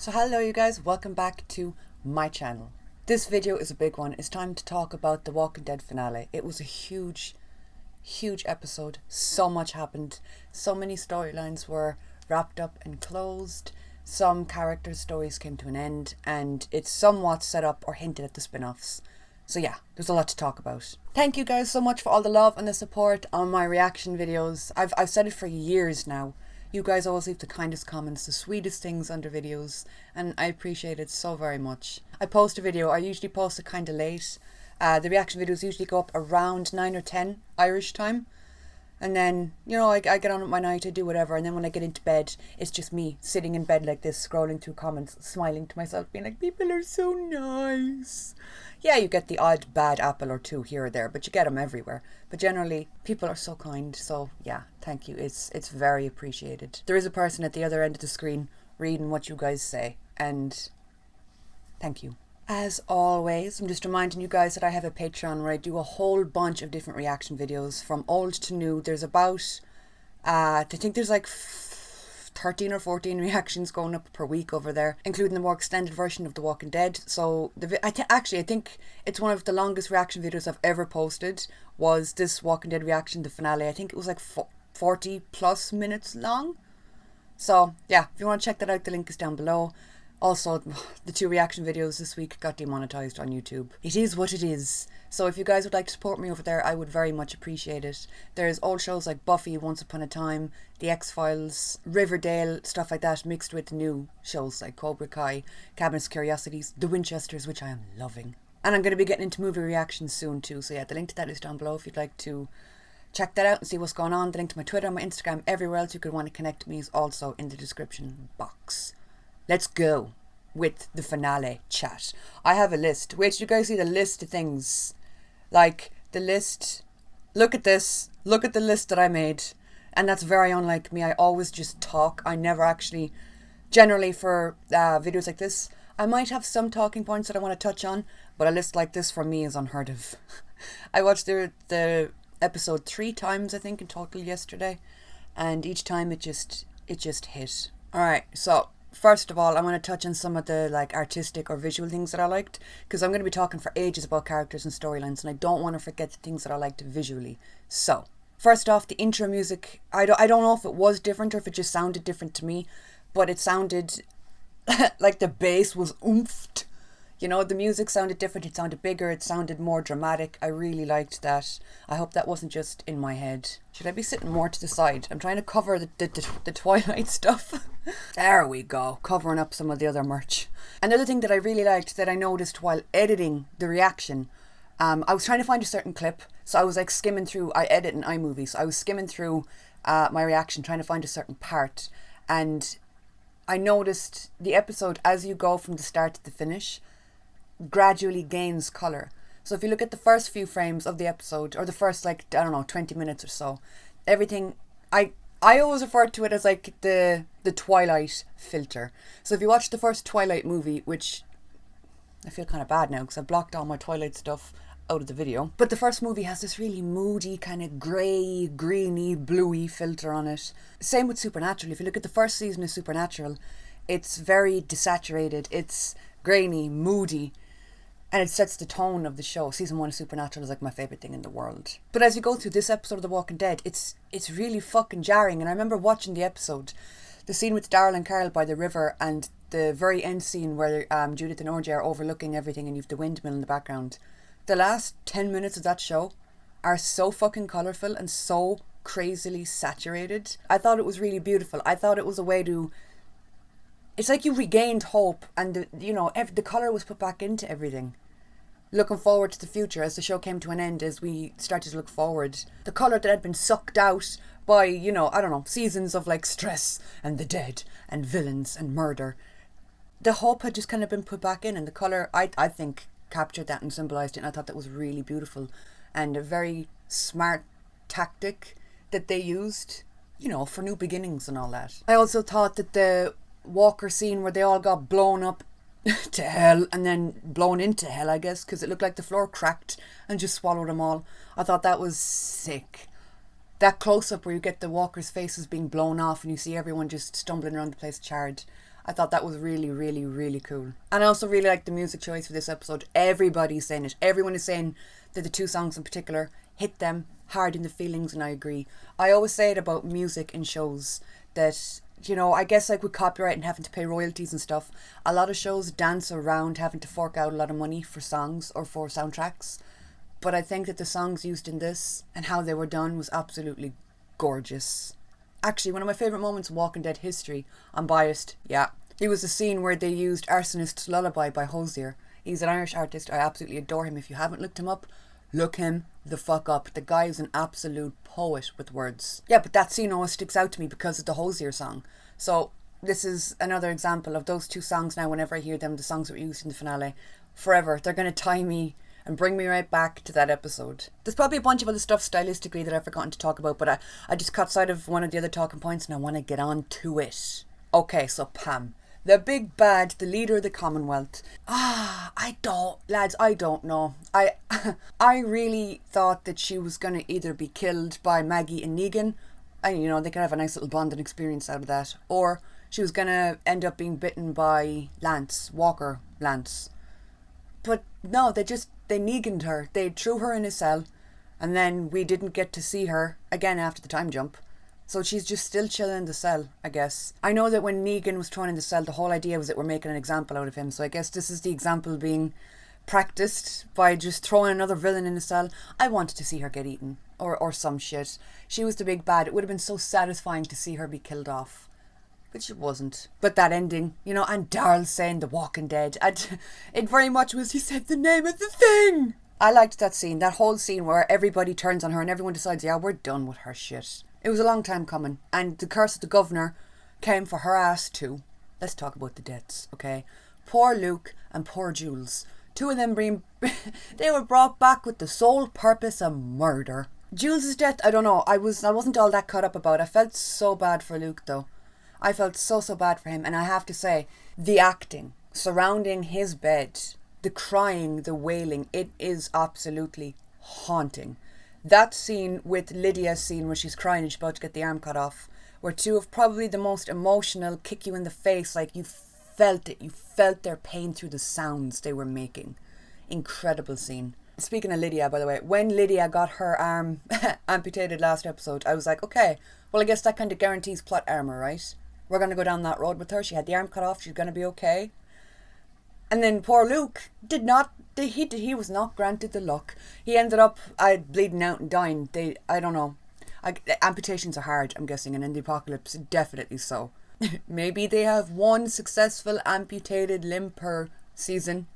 So hello you guys, welcome back to my channel. This video is a big one. It's time to talk about the Walking Dead finale. It was a huge episode. So much happened. So many storylines were wrapped up and closed. Some characters' stories came to an end, and it's somewhat set up or hinted at the spin-offs. So yeah, there's a lot to talk about. Thank you guys so much for all the love and the support on my reaction videos. I've said it for years now. You guys always leave the kindest comments, the sweetest things under videos, and I appreciate it so very much. I post a video, I usually post it kind of late. The reaction videos usually go up around 9 or 10 Irish time. And then, you know, I get on with my night, I do whatever, and then when I get into bed, it's just me sitting in bed like this, scrolling through comments, smiling to myself, being like, people are so nice. Yeah, you get the odd bad apple or two here or there, but you get them everywhere. But generally, people are so kind, so yeah, thank you. It's very appreciated. There is a person at the other end of the screen reading what you guys say, and thank you. As always, I'm just reminding you guys that I have a Patreon where I do a whole bunch of different reaction videos from old to new. There's about, I think there's like 13 or 14 reactions going up per week over there, including the more extended version of The Walking Dead. So I think it's one of the longest reaction videos I've ever posted was this Walking Dead reaction, the finale. I think it was like 40 plus minutes long. So yeah, if you want to check that out, the link is down below. Also, the 2 reaction videos this week got demonetized on YouTube. It is what it is. So if you guys would like to support me over there, I would very much appreciate it. There's old shows like Buffy, Once Upon a Time, The X-Files, Riverdale, stuff like that, mixed with new shows like Cobra Kai, Cabinet of Curiosities, The Winchesters, which I am loving. And I'm going to be getting into movie reactions soon too. So yeah, the link to that is down below if you'd like to check that out and see what's going on. The link to my Twitter, my Instagram, everywhere else you could want to connect to me is also in the description box. Let's go with the finale chat. I have a list. Wait till you guys see the list of things. Like, the list. Look at this. Look at the list that I made. And that's very unlike me. I always just talk. I never actually, generally for videos like this, I might have some talking points that I want to touch on, but a list like this for me is unheard of. I watched the episode 3 times, I think, in total yesterday. And each time it just hit. Alright, so first of all, I want to touch on some of the like artistic or visual things that I liked, because I'm going to be talking for ages about characters and storylines, and I don't want to forget the things that I liked visually. So, first off, the intro music, I don't know if it was different or if it just sounded different to me, but it sounded like the bass was oomphed. You know, the music sounded different, it sounded bigger, it sounded more dramatic. I really liked that. I hope that wasn't just in my head. Should I be sitting more to the side? I'm trying to cover the Twilight stuff. There we go, covering up some of the other merch. Another thing that I really liked that I noticed while editing the reaction, I was trying to find a certain clip, so I was like skimming through, I edit in iMovie, so I was skimming through my reaction trying to find a certain part, and I noticed the episode, as you go from the start to the finish, gradually gains colour. So if you look at the first few frames of the episode, or the first, like, I don't know, 20 minutes or so, everything, I always refer to it as like the Twilight filter. So if you watch the first Twilight movie, which I feel kind of bad now because I blocked all my Twilight stuff out of the video, but the first movie has this really moody kind of grey, greeny, bluey filter on it. Same with Supernatural. If you look at the first season of Supernatural, it's very desaturated, it's grainy, moody, and it sets the tone of the show. Season 1 of Supernatural is like my favourite thing in the world. But as you go through this episode of The Walking Dead, it's really fucking jarring. And I remember watching the episode, the scene with Daryl and Carl by the river, and the very end scene where Judith and OJ are overlooking everything and you've the windmill in the background. The last 10 minutes of that show are so fucking colourful and so crazily saturated. I thought it was really beautiful. I thought it was a way to... It's like you regained hope, and the colour was put back into everything. Looking forward to the future as the show came to an end, as we started to look forward. The colour that had been sucked out by, I don't know, seasons of like stress and the dead and villains and murder. The hope had just kind of been put back in, and the colour, I think, captured that and symbolised it, and I thought that was really beautiful and a very smart tactic that they used, for new beginnings and all that. I also thought that the Walker scene where they all got blown up to hell and then blown into hell, I guess, because it looked like the floor cracked and just swallowed them all. I thought that was sick. That close-up where you get the Walker's faces being blown off and you see everyone just stumbling around the place charred. I thought that was really, really, really cool. And I also really like the music choice for this episode. Everybody's saying it. Everyone is saying that the two songs in particular hit them hard in the feelings, and I agree. I always say it about music in shows that, you know, I guess like with copyright and having to pay royalties and stuff, a lot of shows dance around having to fork out a lot of money for songs or for soundtracks. But I think that the songs used in this and how they were done was absolutely gorgeous. Actually, one of my favourite moments in Walking Dead history, I'm biased, yeah, it was the scene where they used Arsonist's Lullaby by Hosier. He's an Irish artist. I absolutely adore him. If you haven't looked him up, look him the fuck up. The guy is an absolute poet with words. Yeah, but that scene always sticks out to me because of the Hosier song. So this is another example of those two songs now. Whenever I hear them, the songs that were used in the finale, forever, they're going to tie me and bring me right back to that episode. There's probably a bunch of other stuff stylistically that I've forgotten to talk about, but I just caught sight of one of the other talking points and I want to get on to it. Okay, so Pam, the big bad, the leader of the Commonwealth. I don't know. I really thought that she was going to either be killed by Maggie and Negan, and you know, they could have a nice little bonding experience out of that, or she was going to end up being bitten by Walker Lance. But no, they Neganed her. They threw her in a cell, and then we didn't get to see her again after the time jump. So she's just still chilling in the cell, I guess. I know that when Negan was thrown in the cell, the whole idea was that we're making an example out of him. So I guess this is the example being practiced by just throwing another villain in the cell. I wanted to see her get eaten, or some shit. She was the big bad. It would have been so satisfying to see her be killed off. But she wasn't. But that ending, you know, and Daryl saying The Walking Dead, it very much was, he said the name of the thing. I liked that scene, that whole scene where everybody turns on her and everyone decides, yeah, we're done with her shit. It was a long time coming, and the curse of the governor came for her ass too. Let's talk about the deaths, okay? Poor Luke and poor Jules. Two of them they were brought back with the sole purpose of murder. Jules' death, I don't know, I wasn't all that caught up about. I felt so bad for Luke though. I felt so bad for him, and I have to say, the acting surrounding his bed, the crying, the wailing, it is absolutely haunting. That scene with Lydia's scene where she's crying and she's about to get the arm cut off were two of probably the most emotional, kick you in the face, like you felt it, you felt their pain through the sounds they were making. Incredible scene. Speaking of Lydia, by the way, when Lydia got her arm amputated last episode, I was like, okay, well I guess that kind of guarantees plot armor, right? We're going to go down that road with her. She had the arm cut off. She's going to be okay. And then poor Luke he was not granted the luck. He ended up bleeding out and dying. I don't know. Amputations are hard, I'm guessing, and in the apocalypse, definitely so. Maybe they have one successful amputated limb per season.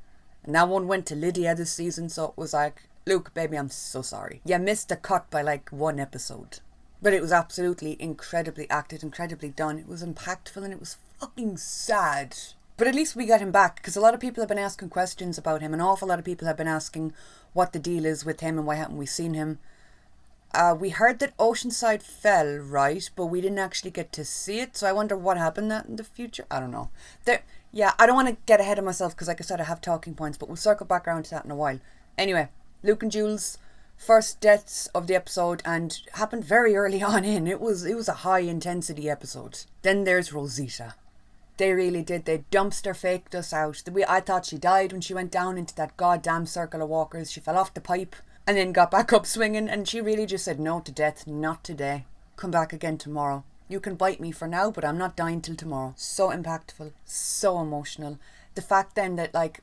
And that one went to Lydia this season, so it was like, Luke, baby, I'm so sorry. You missed the cut by like one episode. But it was absolutely incredibly acted, incredibly done. It was impactful and it was fucking sad. But at least we got him back, because a lot of people have been asking questions about him. An awful lot of people have been asking what the deal is with him and why haven't we seen him. We heard that Oceanside fell, right? But we didn't actually get to see it. So I wonder what happened that in the future. I don't know. Yeah, I don't want to get ahead of myself because like I said, I have talking points. But we'll circle back around to that in a while. Anyway, Luke and Jules, first deaths of the episode, and happened very early on in. It was a high intensity episode. Then there's Rosita. They really did. They dumpster faked us out. I thought she died when she went down into that goddamn circle of walkers. She fell off the pipe and then got back up swinging, and she really just said no to death. Not today. Come back again tomorrow. You can bite me for now, but I'm not dying till tomorrow. So impactful. So emotional. The fact then that like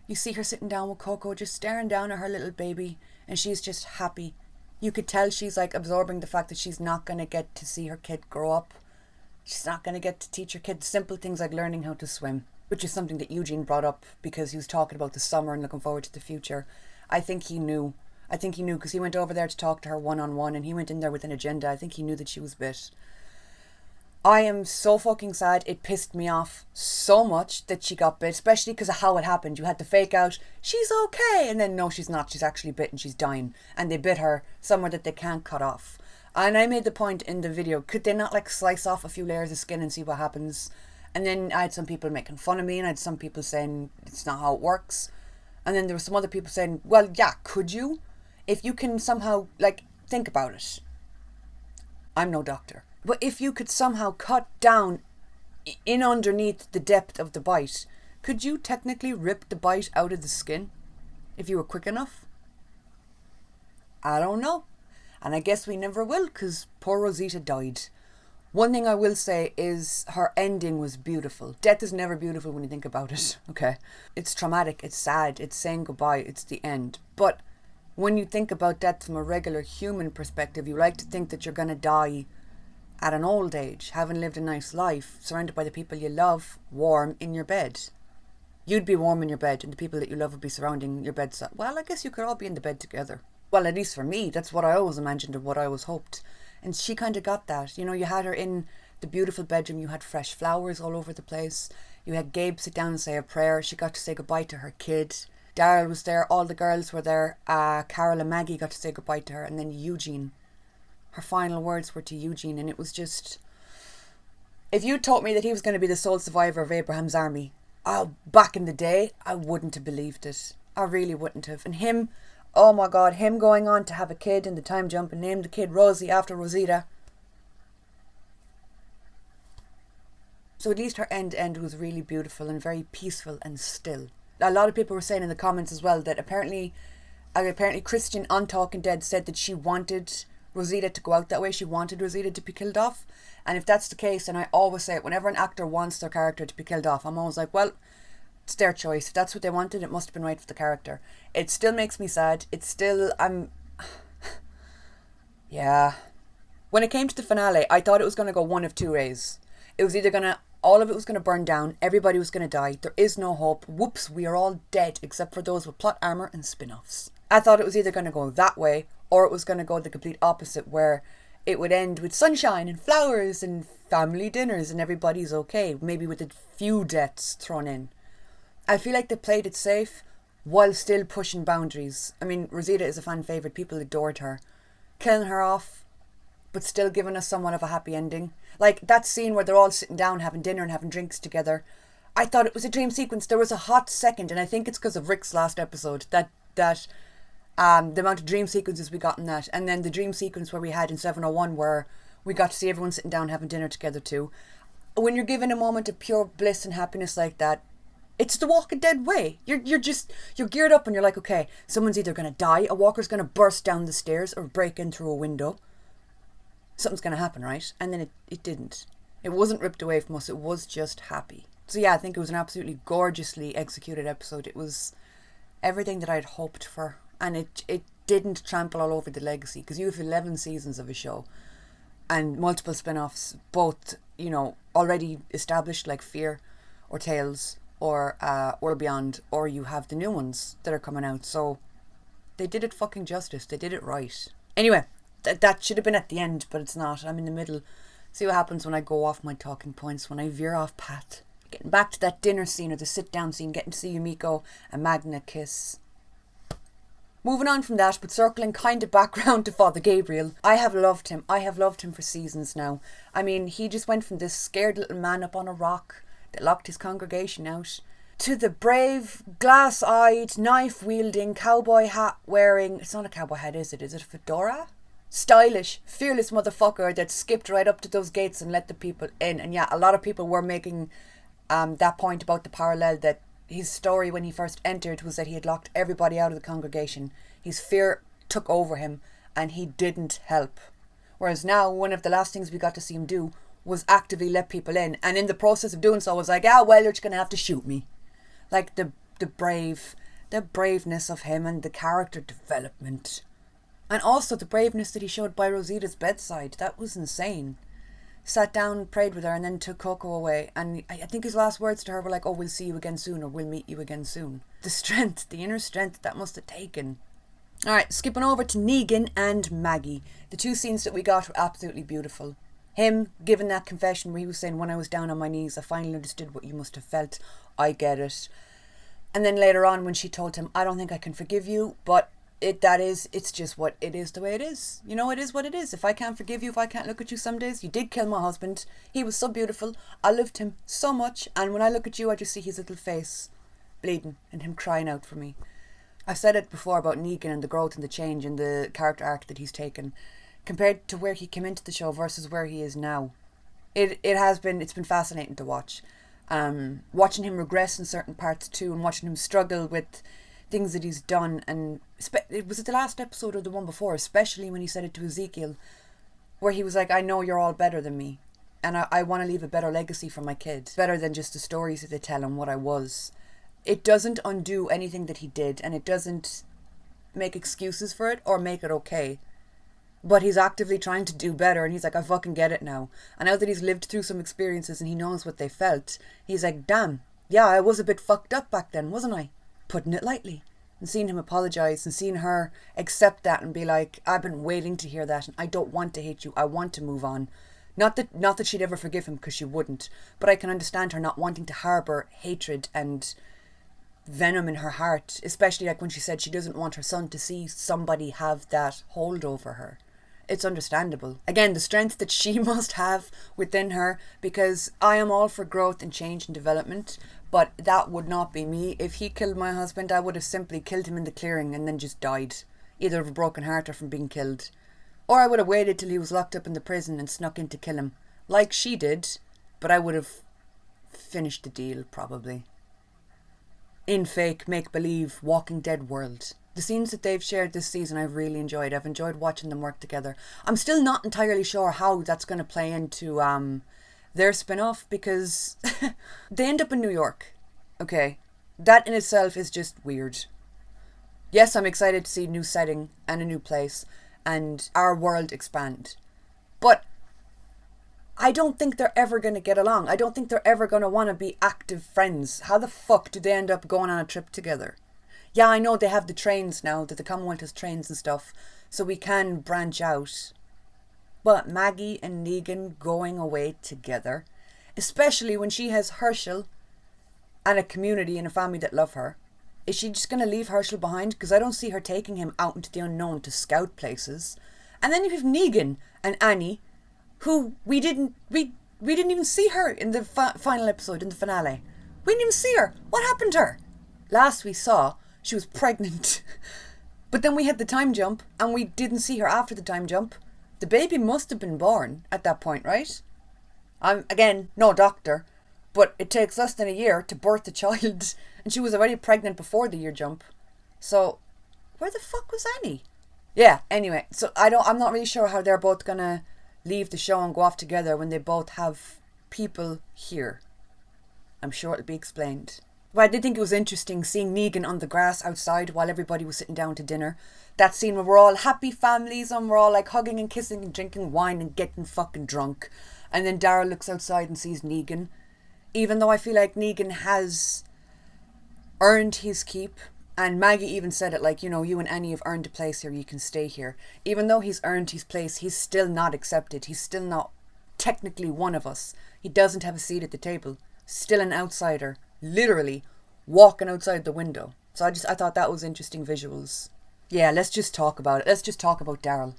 you see her sitting down with Coco, just staring down at her little baby, and she's just happy. You could tell she's like absorbing the fact that she's not going to get to see her kid grow up. She's not going to get to teach her kid simple things like learning how to swim, which is something that Eugene brought up because he was talking about the summer and looking forward to the future. I think he knew because he went over there to talk to her one-on-one, and he went in there with an agenda. I think he knew that she was bit. I am so fucking sad. It pissed me off so much that she got bit, especially because of how it happened. You had to fake out, she's okay, and then no, she's not. She's actually bit and she's dying. And they bit her somewhere that they can't cut off. And I made the point in the video, could they not like slice off a few layers of skin and see what happens? And then I had some people making fun of me, and I had some people saying it's not how it works. And then there were some other people saying, well, yeah, could you? If you can somehow, like, think about it. I'm no doctor. But if you could somehow cut down in underneath the depth of the bite. Could you technically rip the bite out of the skin if you were quick enough? I don't know. And I guess we never will, because poor Rosita died. One thing I will say is her ending was beautiful. Death is never beautiful when you think about it, okay? It's traumatic, it's sad, it's saying goodbye, it's the end. But when you think about death from a regular human perspective, you like to think that you're going to die at an old age, having lived a nice life, surrounded by the people you love, warm in your bed. You'd be warm in your bed and the people that you love would be surrounding your bedside. Well, I guess you could all be in the bed together. Well, at least for me, that's what I always imagined and what I always hoped. And she kind of got that. You know, you had her in the beautiful bedroom. You had fresh flowers all over the place. You had Gabe sit down and say a prayer. She got to say goodbye to her kid. Daryl was there. All the girls were there. Carol and Maggie got to say goodbye to her. And then Eugene. Her final words were to Eugene. And it was just... If you told me that he was going to be the sole survivor of Abraham's army, back in the day, I wouldn't have believed it. I really wouldn't have. And him... Oh my God, him going on to have a kid in the time jump and name the kid Rosie after Rosita. So at least her end was really beautiful and very peaceful and still. A lot of people were saying in the comments as well that apparently Christian on Talking Dead said that she wanted Rosita to go out that way. She wanted Rosita to be killed off. And if that's the case, and I always say it, whenever an actor wants their character to be killed off, I'm always like, well, it's their choice. If that's what they wanted, it must have been right for the character. It still makes me sad. It's still, yeah. When it came to the finale, I thought it was going to go one of two ways. It was either all of it was going to burn down, everybody was going to die, there is no hope, whoops, we are all dead, except for those with plot armor and spin-offs. I thought it was either going to go that way, or it was going to go the complete opposite, where it would end with sunshine and flowers and family dinners and everybody's okay, maybe with a few deaths thrown in. I feel like they played it safe while still pushing boundaries. I mean, Rosita is a fan favourite. People adored her. Killing her off, but still giving us somewhat of a happy ending. Like that scene where they're all sitting down having dinner and having drinks together. I thought it was a dream sequence. There was a hot second, and I think it's because of Rick's last episode, that the amount of dream sequences we got in that. And then the dream sequence where we had in 701 where we got to see everyone sitting down having dinner together too. When you're given a moment of pure bliss and happiness like that, it's the Walking Dead way. You're geared up and you're like, okay, someone's either going to die, a walker's going to burst down the stairs or break in through a window. Something's going to happen, right? And then it didn't. It wasn't ripped away from us. It was just happy. So yeah, I think it was an absolutely gorgeously executed episode. It was everything that I'd hoped for. And it didn't trample all over the legacy, because you have 11 seasons of a show and multiple spin-offs, both, you know, already established like Fear or Tales or World Beyond, or you have the new ones that are coming out. So they did it fucking justice. They did it right. Anyway, that should have been at the end, but it's not. I'm in the middle. See what happens when I go off my talking points, when I veer off path. Getting back to that dinner scene or the sit-down scene, getting to see Yumiko and Magna kiss. Moving on from that, but circling kind of back round to Father Gabriel. I have loved him. I have loved him for seasons now. I mean, he just went from this scared little man up on a rock that locked his congregation out, to the brave, glass-eyed, knife-wielding, cowboy hat wearing... It's not a cowboy hat, is it? Is it a fedora? Stylish, fearless motherfucker that skipped right up to those gates and let the people in. And yeah, a lot of people were making that point about the parallel that his story when he first entered was that he had locked everybody out of the congregation. His fear took over him and he didn't help. Whereas now, one of the last things we got to see him do was actively let people in, and in the process of doing so was like, well, you're just going to have to shoot me. Like the braveness of him and the character development. And also the braveness that he showed by Rosita's bedside. That was insane. Sat down, prayed with her, and then took Coco away. And I think his last words to her were like, oh, we'll see you again soon, or we'll meet you again soon. The strength, the inner strength that must have taken. Alright, skipping over to Negan and Maggie. The two scenes that we got were absolutely beautiful. Him giving that confession where he was saying, when I was down on my knees, I finally understood what you must have felt. I get it. And then later on when she told him, I don't think I can forgive you, but it's just what it is, the way it is. You know, it is what it is. If I can't forgive you, if I can't look at you some days, you did kill my husband. He was so beautiful. I loved him so much. And when I look at you, I just see his little face bleeding and him crying out for me. I've said it before about Negan and the growth and the change and the character arc that he's taken, compared to where he came into the show versus where he is now. It's been fascinating to watch. Watching him regress in certain parts too, and watching him struggle with things that he's done. And was it the last episode or the one before, especially when he said it to Ezekiel, where he was like, I know you're all better than me, and I want to leave a better legacy for my kids, better than just the stories that they tell and what I was. It doesn't undo anything that he did, and it doesn't make excuses for it or make it okay. But he's actively trying to do better, and he's like, I fucking get it now. And now that he's lived through some experiences and he knows what they felt, he's like, damn, yeah, I was a bit fucked up back then, wasn't I? Putting it lightly. And seeing him apologise and seeing her accept that and be like, I've been waiting to hear that, and I don't want to hate you, I want to move on. Not that she'd ever forgive him, because she wouldn't, but I can understand her not wanting to harbour hatred and venom in her heart, especially like when she said she doesn't want her son to see somebody have that hold over her. It's understandable. Again, the strength that she must have within her, because I am all for growth and change and development, but that would not be me. If he killed my husband, I would have simply killed him in the clearing and then just died, either of a broken heart or from being killed. Or I would have waited till he was locked up in the prison and snuck in to kill him, like she did, but I would have finished the deal, probably. In fake, make-believe, Walking Dead world. The scenes that they've shared this season I've really enjoyed. I've enjoyed watching them work together. I'm still not entirely sure how that's going to play into their spin-off, because they end up in New York. Okay, that in itself is just weird. Yes, I'm excited to see a new setting and a new place and our world expand. But I don't think they're ever going to get along. I don't think they're ever going to want to be active friends. How the fuck do they end up going on a trip together? Yeah, I know they have the trains now, that the Commonwealth has trains and stuff, so we can branch out. But Maggie and Negan going away together, especially when she has Herschel and a community and a family that love her. Is she just going to leave Herschel behind? Because I don't see her taking him out into the unknown to scout places. And then you have Negan and Annie, who we didn't even see her in the final episode, in the finale. We didn't even see her. What happened to her? Last we saw, she was pregnant. But then we had the time jump, and we didn't see her after the time jump. The baby must have been born at that point, right? I'm, again, no doctor, but it takes less than a year to birth a child, and she was already pregnant before the year jump. So, where the fuck was Annie? Yeah, anyway, so I'm not really sure how they're both gonna leave the show and go off together when they both have people here. I'm sure it'll be explained. But I did think it was interesting seeing Negan on the grass outside while everybody was sitting down to dinner. That scene where we're all happy families and we're all like hugging and kissing and drinking wine and getting fucking drunk. And then Daryl looks outside and sees Negan. Even though I feel like Negan has earned his keep. And Maggie even said it, like, you know, you and Annie have earned a place here, you can stay here. Even though he's earned his place, he's still not accepted. He's still not technically one of us. He doesn't have a seat at the table. Still an outsider. Literally walking outside the window. So I thought that was interesting visuals. Yeah, let's just talk about it. Let's just talk about Daryl.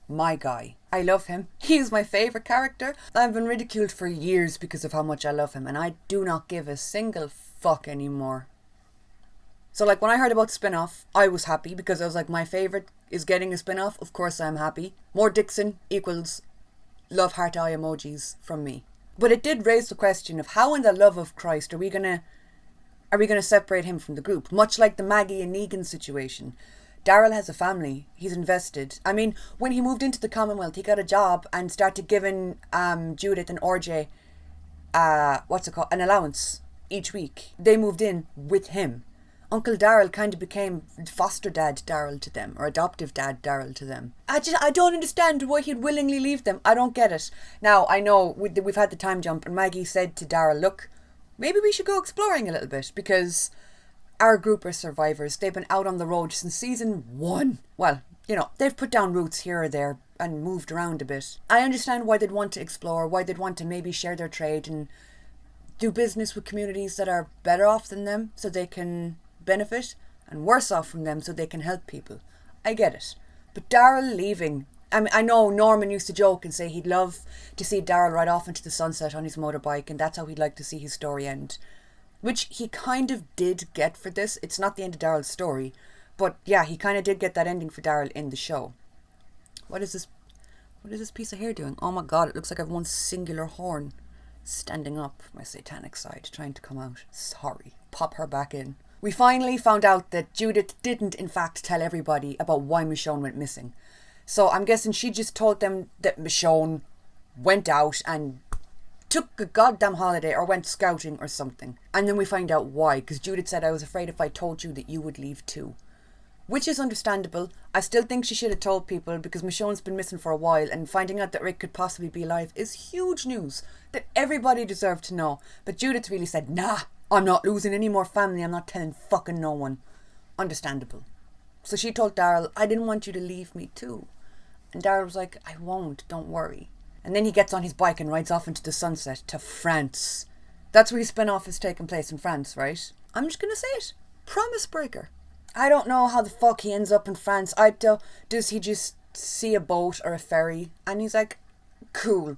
My guy. I love him. He's my favourite character. I've been ridiculed for years because of how much I love him, and I do not give a single fuck anymore. So like when I heard about spin-off, I was happy because I was like, my favourite is getting a spin-off. Of course I'm happy. More Dixon equals love heart eye emojis from me. But it did raise the question of how in the love of Christ are we gonna separate him from the group? Much like the Maggie and Negan situation. Daryl has a family. He's invested. I mean, when he moved into the Commonwealth, he got a job and started giving Judith and RJ an allowance each week. They moved in with him. Uncle Daryl kind of became foster dad Daryl to them, or adoptive dad Daryl to them. I don't understand why he'd willingly leave them. I don't get it. Now, I know we've had the time jump, and Maggie said to Daryl, look, maybe we should go exploring a little bit, because our group are survivors. They've been out on the road since season 1. Well, you know, they've put down roots here or there and moved around a bit. I understand why they'd want to explore, why they'd want to maybe share their trade and do business with communities that are better off than them so they can benefit, and worse off from them so they can help people. I get it. But Daryl leaving, I mean, I know Norman used to joke and say he'd love to see Daryl ride off into the sunset on his motorbike, and that's how he'd like to see his story end. Which he kind of did get for this. It's not the end of Daryl's story, but yeah, he kind of did get that ending for Daryl in the show. What is What is this piece of hair doing? Oh my god, it looks like I have one singular horn standing up, my satanic side, trying to come out. Sorry. Pop her back in. We finally found out that Judith didn't in fact tell everybody about why Michonne went missing. So I'm guessing she just told them that Michonne went out and took a goddamn holiday or went scouting or something. And then we find out why, because Judith said, I was afraid if I told you that you would leave too. Which is understandable. I still think she should have told people, because Michonne's been missing for a while, and finding out that Rick could possibly be alive is huge news that everybody deserved to know. But Judith really said, nah, I'm not losing any more family, I'm not telling fucking no one. Understandable. So she told Daryl, I didn't want you to leave me too. And Daryl was like, I won't, don't worry. And then he gets on his bike and rides off into the sunset to France. That's where his spin-off is taking place, in France, right? I'm just gonna say it. Promise breaker. I don't know how the fuck he ends up in France. Does he just see a boat or a ferry and he's like, cool,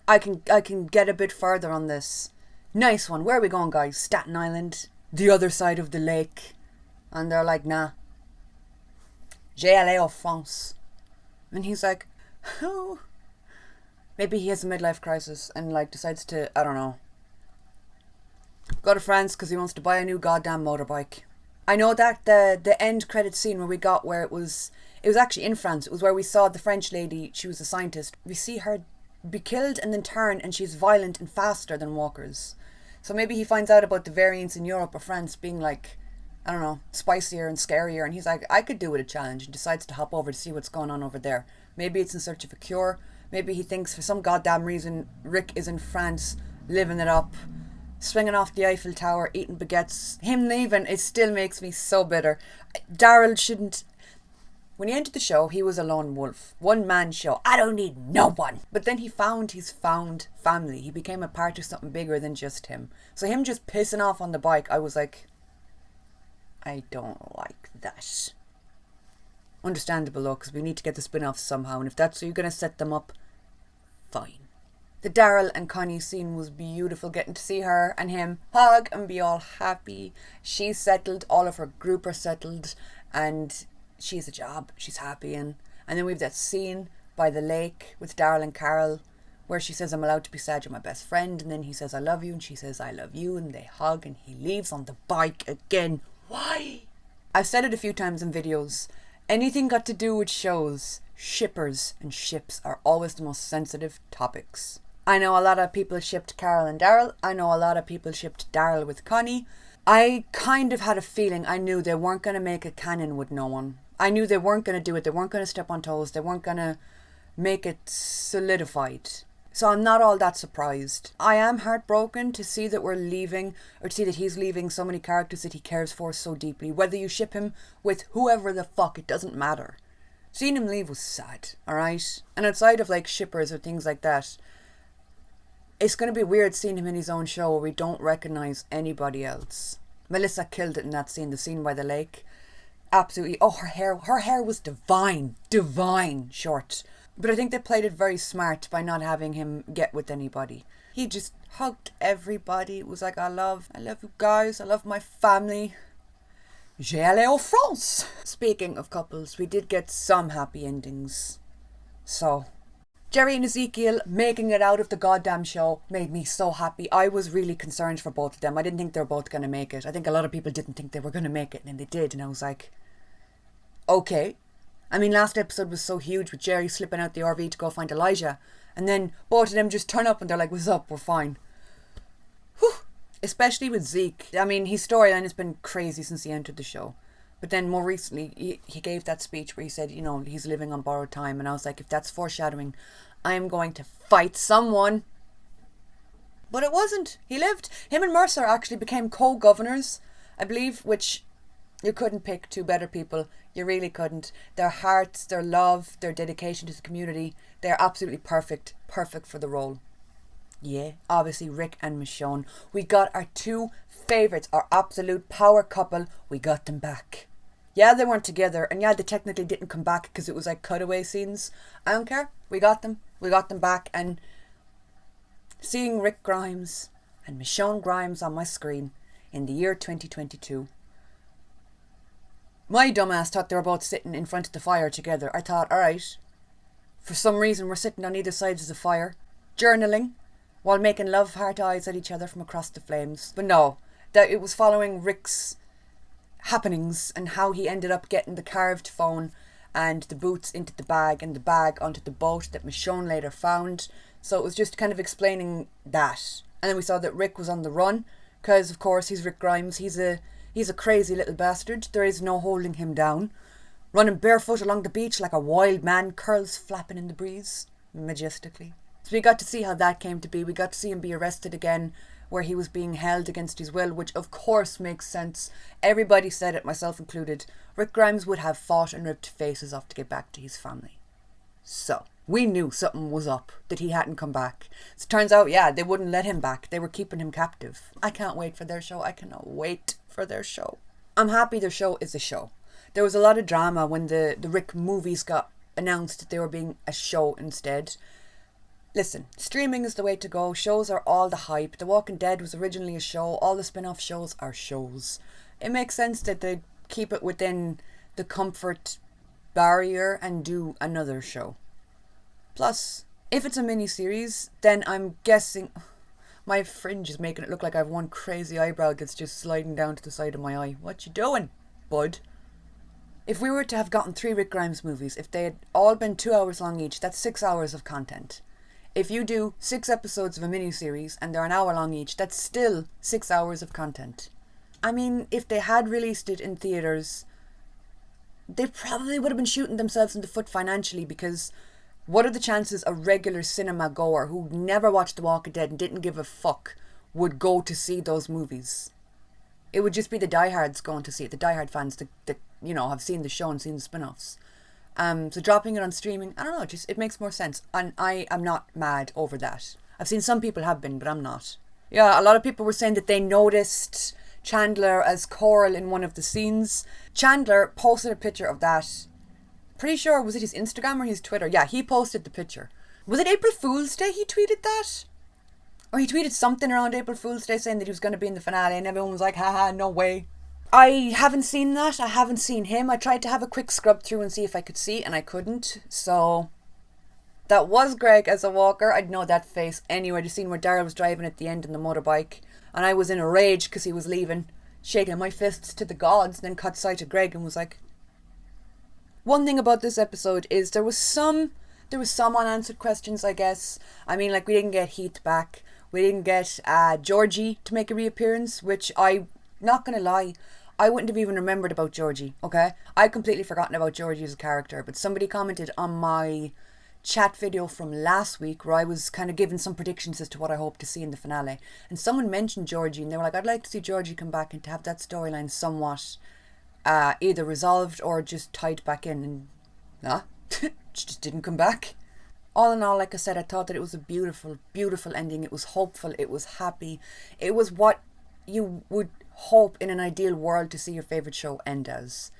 I can get a bit further on this. Nice one. Where are we going, guys? Staten Island, the other side of the lake. And they're like, nah, j'ai allé en France. And he's like, oh, maybe he has a midlife crisis and like decides to, I don't know, go to France because he wants to buy a new goddamn motorbike. I know that the end credit scene where we got, where it was actually in France. It was where we saw the French lady. She was a scientist. We see her be killed and then turn, and she's violent and faster than walkers. So maybe he finds out about the variants in Europe or France being like, I don't know, spicier and scarier, and he's like, I could do with a challenge, and decides to hop over to see what's going on over there. Maybe it's in search of a cure. Maybe he thinks for some goddamn reason Rick is in France living it up, swinging off the Eiffel Tower, eating baguettes. Him leaving, it still makes me so bitter. Daryl shouldn't... When he entered the show, he was a lone wolf. One man show. I don't need no one. But then he found his found family. He became a part of something bigger than just him. So him just pissing off on the bike, I was like, I don't like that. Understandable though, because we need to get the spin-offs somehow. And if that's how you're going to set them up, fine. The Daryl and Connie scene was beautiful, getting to see her and him hug and be all happy. She's settled, all of her group are settled, and she has a job she's happy in. And then we have that scene by the lake with Daryl and Carol where she says, I'm allowed to be sad, you're my best friend. And then he says, I love you, and she says, I love you, and they hug, and he leaves on the bike again. Why? I've said it a few times in videos. Anything got to do with shows, shippers and ships are always the most sensitive topics. I know a lot of people shipped Carol and Daryl. I know a lot of people shipped Daryl with Connie. I kind of had a feeling, I knew they weren't going to make a canon with no one. I knew they weren't going to do it. They weren't going to step on toes. They weren't going to make it solidified. So I'm not all that surprised. I am heartbroken to see that we're leaving, or to see that he's leaving so many characters that he cares for so deeply. Whether you ship him with whoever the fuck, it doesn't matter. Seeing him leave was sad, alright? And outside of like shippers or things like that, it's going to be weird seeing him in his own show where we don't recognise anybody else. Melissa killed it in that scene, the scene by the lake. Absolutely. Oh, her hair was divine short. But I think they played it very smart by not having him get with anybody. He just hugged everybody. It was like, I love you guys. I love my family. J'ai allé en France. Speaking of couples, we did get some happy endings. So, Jerry and Ezekiel making it out of the goddamn show made me so happy. I was really concerned for both of them. I didn't think they were both going to make it. I think a lot of people didn't think they were going to make it, and then they did. And I was like, okay. I mean, last episode was so huge with Jerry slipping out the RV to go find Elijah. And then both of them just turn up and they're like, what's up? We're fine. Whew. Especially with Zeke. I mean, his storyline has been crazy since he entered the show. But then more recently, he gave that speech where he said, you know, he's living on borrowed time. And I was like, if that's foreshadowing, I'm going to fight someone. But it wasn't. He lived. Him and Mercer actually became co-governors, I believe, which you couldn't pick two better people. You really couldn't. Their hearts, their love, their dedication to the community, they're absolutely perfect. Perfect for the role. Yeah, obviously Rick and Michonne. We got our two favourites, our absolute power couple. We got them back. Yeah, they weren't together, and yeah, they technically didn't come back because it was like cutaway scenes. I don't care. We got them. We got them back, and seeing Rick Grimes and Michonne Grimes on my screen in the year 2022. My dumbass thought they were both sitting in front of the fire together. I thought, alright, For some reason, we're sitting on either sides of the fire, journaling, while making love heart eyes at each other from across the flames. But no, that it was following Rick's happenings and how he ended up getting the carved phone and the boots into the bag and the bag onto the boat that Michonne later found. So it was just kind of explaining that. And then we saw that Rick was on the run because, of course, he's Rick Grimes. He's a crazy little bastard. There is no holding him down. Running barefoot along the beach like a wild man, curls flapping in the breeze, majestically. So we got to see how that came to be. We got to see him be arrested again, where he was being held against his will, which of course makes sense. Everybody said it, myself included. Rick Grimes would have fought and ripped faces off to get back to his family. So, we knew something was up, that he hadn't come back. So it turns out, yeah, they wouldn't let him back. They were keeping him captive. I can't wait for their show. I cannot wait for their show. I'm happy their show is a show. There was a lot of drama when the Rick movies got announced that they were being a show instead. Listen, streaming is the way to go. Shows are all the hype. The Walking Dead was originally a show. All the spin-off shows are shows. It makes sense that they keep it within the comfort barrier and do another show. Plus, if it's a mini-series, then I'm guessing... My fringe is making it look like I have one crazy eyebrow that's just sliding down to the side of my eye. What you doing, bud? If we were to have gotten 3 Rick Grimes movies, if they had all been 2 hours long each, that's 6 hours of content. If you do 6 episodes of a miniseries and they're an hour long each, that's still 6 hours of content. I mean, if they had released it in theatres, they probably would have been shooting themselves in the foot financially, because what are the chances a regular cinema goer who never watched The Walking Dead and didn't give a fuck would go to see those movies? It would just be the diehards going to see it, the diehard fans that you know, have seen the show and seen the spin-offs. So dropping it on streaming, I don't know, it makes more sense. And I am not mad over that. I've seen some people have been, but I'm not. Yeah, a lot of people were saying that they noticed Chandler as Coral in one of the scenes. Chandler posted a picture of that. Pretty sure, was it his Instagram or his Twitter? Yeah, he posted the picture. Was it April Fool's Day he tweeted that? Or he tweeted something around April Fool's Day saying that he was going to be in the finale, and everyone was like, haha, no way. I haven't seen that. I haven't seen him. I tried to have a quick scrub through and see if I could see, and I couldn't. So that was Greg as a walker. I'd know that face anyway. The scene where Daryl was driving at the end in the motorbike, and I was in a rage because he was leaving, shaking my fists to the gods, and then caught sight of Greg and was like... One thing about this episode is there was some unanswered questions, I guess. I mean, like, we didn't get Heath back. We didn't get Georgie to make a reappearance, which not gonna lie, I wouldn't have even remembered about Georgie, okay? I'd completely forgotten about Georgie as a character, but somebody commented on my chat video from last week where I was kind of giving some predictions as to what I hope to see in the finale. And someone mentioned Georgie, and they were like, I'd like to see Georgie come back and to have that storyline somewhat either resolved or just tied back in. And nah, she just didn't come back. All in all, like I said, I thought that it was a beautiful, beautiful ending. It was hopeful. It was happy. It was what you would hope in an ideal world to see your favourite show end as.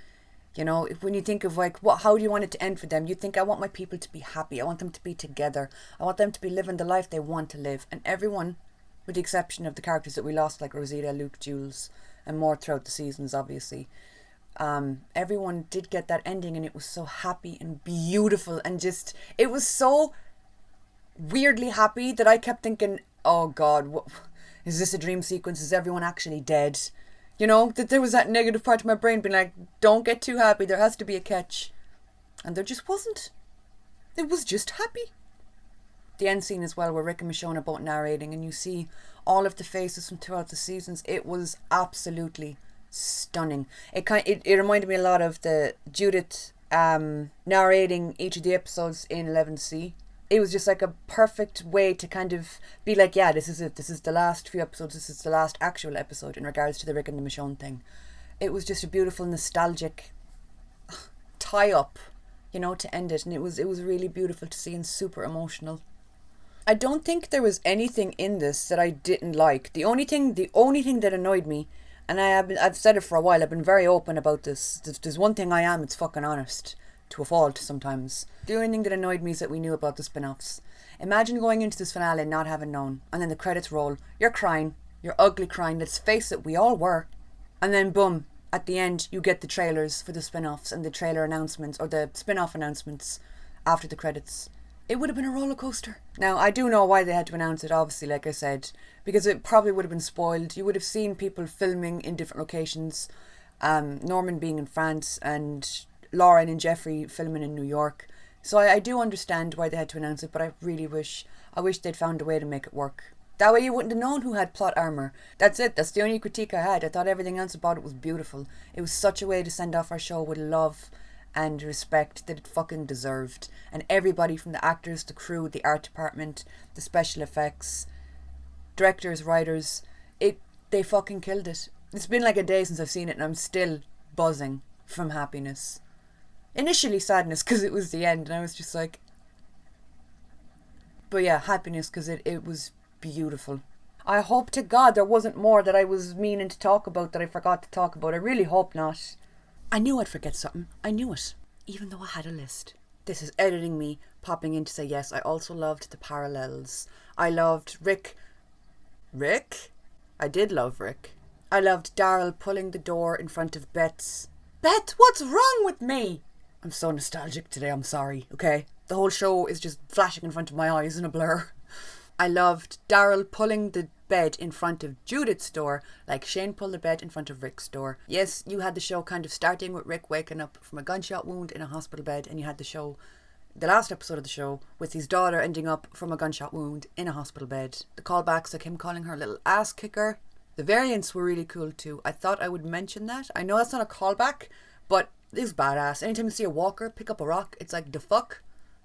You know, when you think of like, how do you want it to end for them? You think, I want my people to be happy. I want them to be together. I want them to be living the life they want to live. And everyone, with the exception of the characters that we lost, like Rosita, Luke, Jules, and more throughout the seasons, obviously, everyone did get that ending, and it was so happy and beautiful, and just, it was so weirdly happy that I kept thinking, oh God, is this a dream sequence? Is everyone actually dead? You know, that there was that negative part of my brain being like, don't get too happy, there has to be a catch. And there just wasn't. It was just happy. The end scene as well, where Rick and Michonne are both narrating, and you see all of the faces from throughout the seasons. It was absolutely stunning. It reminded me a lot of the Judith narrating each of the episodes in 11C. It was just like a perfect way to kind of be like, yeah, this is it. This is the last few episodes. This is the last actual episode in regards to the Rick and the Michonne thing. It was just a beautiful, nostalgic tie-up, you know, to end it. And it was really beautiful to see and super emotional. I don't think there was anything in this that I didn't like. The only thing that annoyed me, and I've said it for a while, I've been very open about this. There's one thing I am, it's fucking honest. To a fault sometimes. The only thing that annoyed me is that we knew about the spin-offs. Imagine going into this finale and not having known, and then the credits roll, you're crying, you're ugly crying, let's face it, we all were. And then boom, at the end you get the trailers for the spin-offs and the trailer announcements, or the spin-off announcements, after the credits. It would have been a roller coaster. Now, I do know why they had to announce it, obviously, like I said, because it probably would have been spoiled. You would have seen people filming in different locations, Norman being in France and Lauren and Jeffrey filming in New York. So I do understand why they had to announce it, but I wish they'd found a way to make it work. That way you wouldn't have known who had plot armor. That's it. That's the only critique I had. I thought everything else about it was beautiful. It was such a way to send off our show with love and respect that it fucking deserved. And everybody from the actors, the crew, the art department, the special effects, directors, writers, they fucking killed it. It's been like a day since I've seen it and I'm still buzzing from happiness. Initially sadness because it was the end and I was just like... But yeah, happiness because it was beautiful. I hope to God there wasn't more that I was meaning to talk about that I forgot to talk about. I really hope not. I knew I'd forget something. I knew it. Even though I had a list. This is editing me popping in to say yes, I also loved the parallels. I loved Rick? I did love Rick. I loved Daryl pulling the door in front of Beth's. Beth, what's wrong with me? I'm so nostalgic today, I'm sorry, okay? The whole show is just flashing in front of my eyes in a blur. I loved Daryl pulling the bed in front of Judith's door like Shane pulled the bed in front of Rick's door. Yes, you had the show kind of starting with Rick waking up from a gunshot wound in a hospital bed, and you had the last episode of the show with his daughter ending up from a gunshot wound in a hospital bed. The callbacks, like him calling her little ass kicker. The variants were really cool too. I thought I would mention that. I know that's not a callback, but it's badass. Anytime you see a walker pick up a rock, it's like, the fuck?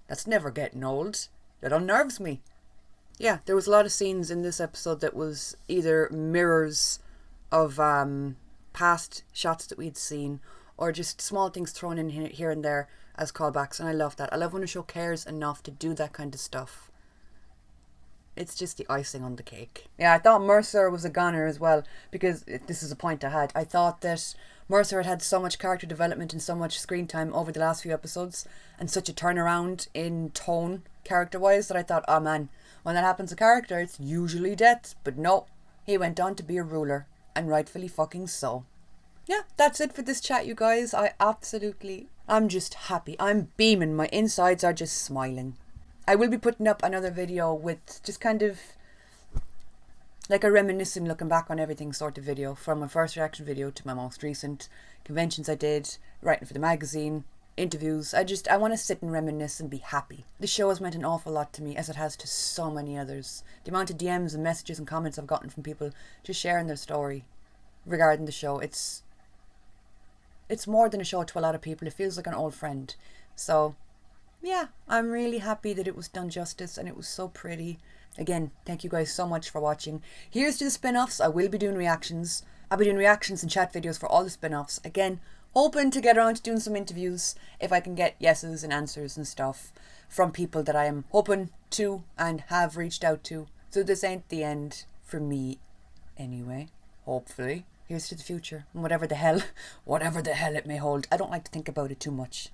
That's never getting old. That unnerves me. Yeah, there was a lot of scenes in this episode that was either mirrors of past shots that we'd seen, or just small things thrown in here and there as callbacks, and I love that. I love when a show cares enough to do that kind of stuff. It's just the icing on the cake. Yeah, I thought Mercer was a goner as well, because this is a point I had. I thought that Mercer had so much character development and so much screen time over the last few episodes, and such a turnaround in tone, character-wise, that I thought, oh man, when that happens to a character, it's usually death. But no, he went on to be a ruler, and rightfully fucking so. Yeah, that's it for this chat, you guys. I'm just happy. I'm beaming. My insides are just smiling. I will be putting up another video with just kind of like a reminiscing, looking back on everything sort of video, from my first reaction video to my most recent conventions I did, writing for the magazine, interviews. I want to sit and reminisce and be happy. The show has meant an awful lot to me, as it has to so many others. The amount of DMs and messages and comments I've gotten from people just sharing their story regarding the show, it's more than a show to a lot of people. It feels like an old friend. So yeah, I'm really happy that it was done justice and it was so pretty. Again, thank you guys so much for watching. Here's to the spin-offs. I will be doing reactions. I'll be doing reactions and chat videos for all the spin-offs. Again, hoping to get around to doing some interviews if I can get yeses and answers and stuff from people that I am hoping to and have reached out to. So this ain't the end for me anyway, hopefully. Here's to the future, and whatever the hell it may hold. I don't like to think about it too much.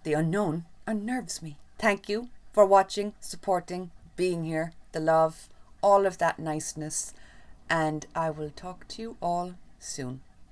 The unknown unnerves me. Thank you for watching, supporting, being here, the love, all of that niceness, and I will talk to you all soon.